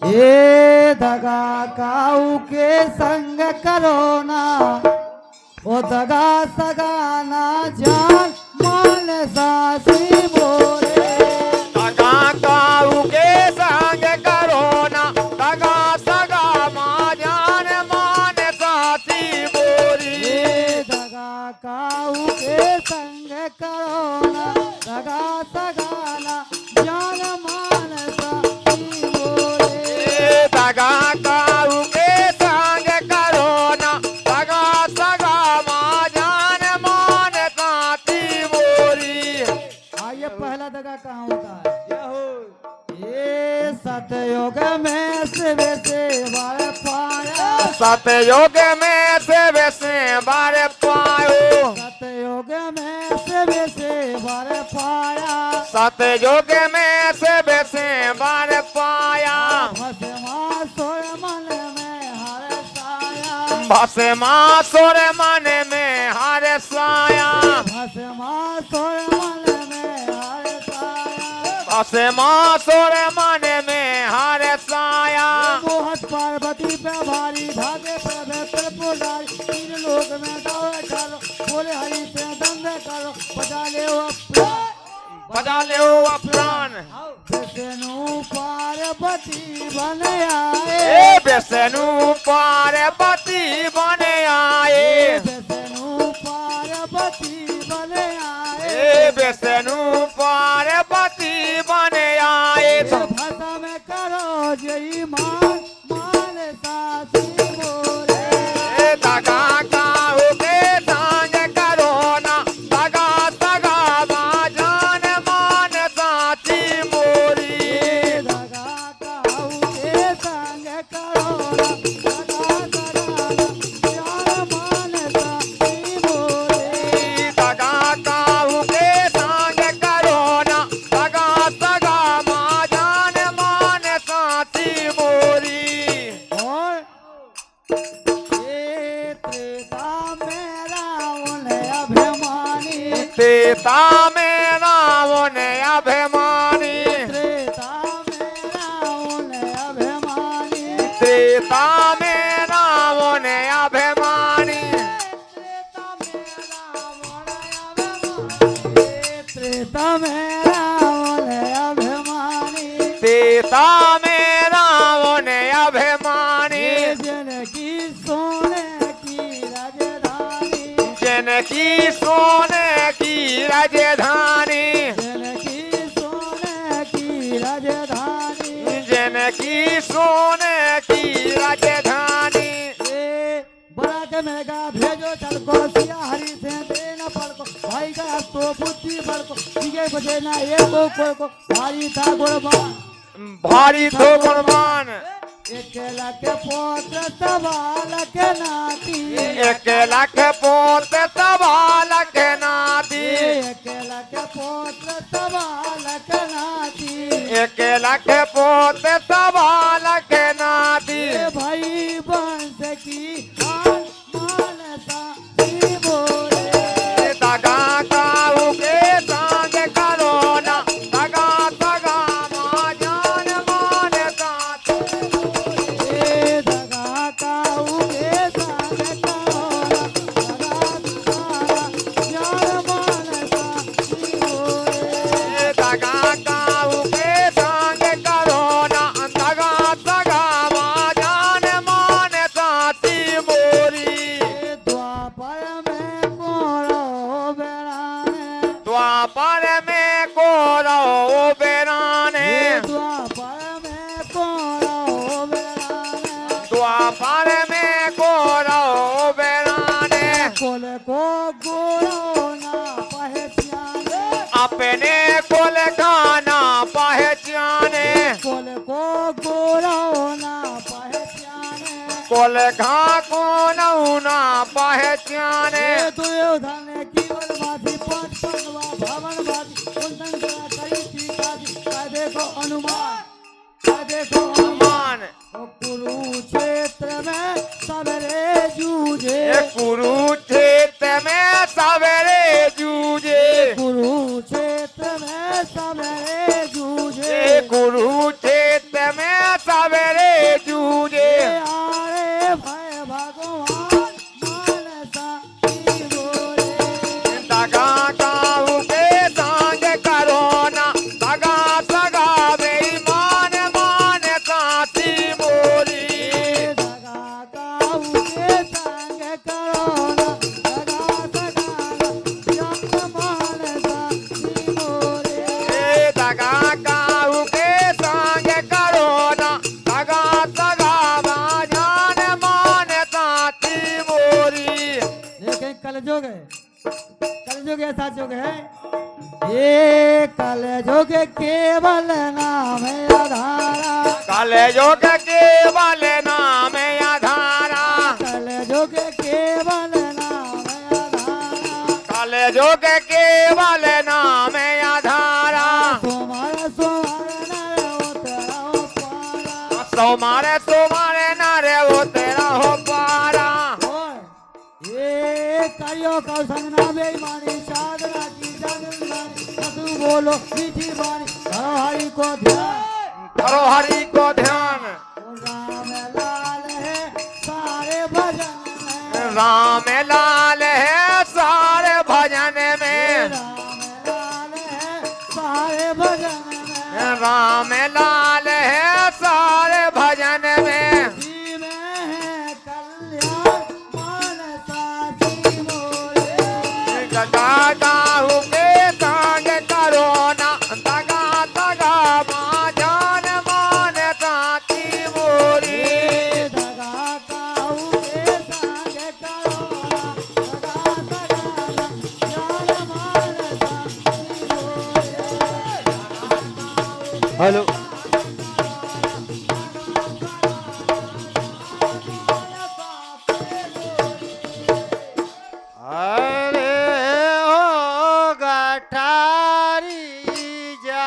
ए दगा काऊ के संग करो ना, ओ दगा सगाना जान मान सासी बोले। दगा काऊ के संग करो ना, दगा सगा मां जान मान सासी बोरी। दगा काऊ के संग करो ना, दगा सगाना जान मान सासी बोले। दगा काऊ के संग करो ना, दगा सगा मां जान मान सासी बोरी। आइए पहला दगा कहाँ होता है? ये सतयुग में शिव से बार पाया, सतयुग में शिव से बार पायो। सतयुग में शिव से बार पाया, सतयुग में शिव से बार पाया। भस्मासुर मन में हर साया, भस्मासुर मन में हर साया। भस्मासुर मन में हर साया, भस्मासुर मन में हर साया। मोहत पार्वती पे भारी धागे पवित्र पुजारी, तीन लोक में दावे करो, बोले हरि से दंड करो, बजा ले वो प्राण, बजा ले वो प्राण। विष्णु पार्वती बन आए, ए विष्णु पार्वती बन आए। विष्णु पार्वती बन आए, ए विष्णु पार्वती बन आए। भाषा में करो जय मान मान सासी बोले। दगा काऊ के संग करो ना, दगा सगा मां जान मान साची मोरी। दगा काऊ के संग करो ना, दगा सगाना जान मान सासी बोले। दगा काऊ के संग करो ना, दगा सगा मां जान मान साची मोरी। और ये त्रेता में रावण अभिमानी, त्रेता में रावण अभिमानी। त्रेता में रावण अभिमानी, त्रेता में रावण अभिमानी। त्रेता में रावण अभिमानी, त्रेता में रावण अभिमानी। जनकी सोने की राजधानी, जनकी सोने की राजधानी। जनकी सोने की राजधानी। जनकी सोने की राजधानी। ए बरात में गा भेजो चल को, सिया हरि से देना पड़ को, भाई का तो बुद्धि बढ़ को, दिखे बजे ना ये को भारी था गुरबान, भारी थो गुणवान। एक लाख पोत्र सवाल के नाती, एक लाख पोत सवाल के नाती। एक लाख पोत्र सवाल के नाती। एक लाख पोत सवाल के नाती। भाई बंस की मान मान सासी बोले। दगा काऊ के संग करो ना, दगा सगा मां जान मान साची। दगा काऊ के संग करो ना, दगा सगाना जान मान सासी बोले। दगा काऊ के संग करो ना, दगा सगा मां जान मान साची मोरी। द्वापर में कोरो बेराने, द्वापर में कोरो बेराने। द्वापर में कोरो बेराने। द्वापर में कोरो बेराने। कुल को गुरु ना पहचाने, अपने कुल खाना पहचाने। कुल को गुरु ना पहचाने। कुल खा को ना पहचाने। दुर्योधन की बलवासी पांच पंडवा भवन वासी, कुंदन करी टीकासी, देखो अनुमान, देखो मान। कुरुक्षेत्र में सबरे जूझे, कुरुक्षेत्र में सवेरे जूझे। कुरुक्षेत्र में सबरे जूझे। कुरुक्षेत्र में सवेरे जोग है ये कलेजों के केवल नाम आधारा कलेजों के केवल नाम आधारा कलेजों के केवल नाम आधारा कलेजों के केवल नाम आधारा सोमारे सोमारे नारे वो तेरा हो पारा ये करियो का संगना बेईमानी साधना की जगनानी तू बोलो मीठी वाणी करो हरि को ध्यान करो हरि को ध्यान राम लाल है सारे भजन में राम लाल है सारे भजन में राम लाल है सारे भजन में राम लाल है सारे भजन में जी में है कल्याण मानसा जी मोरे गाहु के संग करो ना तगा तगा माँ जान मान साथी मोरी दगा काऊ के संग करोना दगा दगा जान मानसा जी मोरे हेलो अरे ओ गठा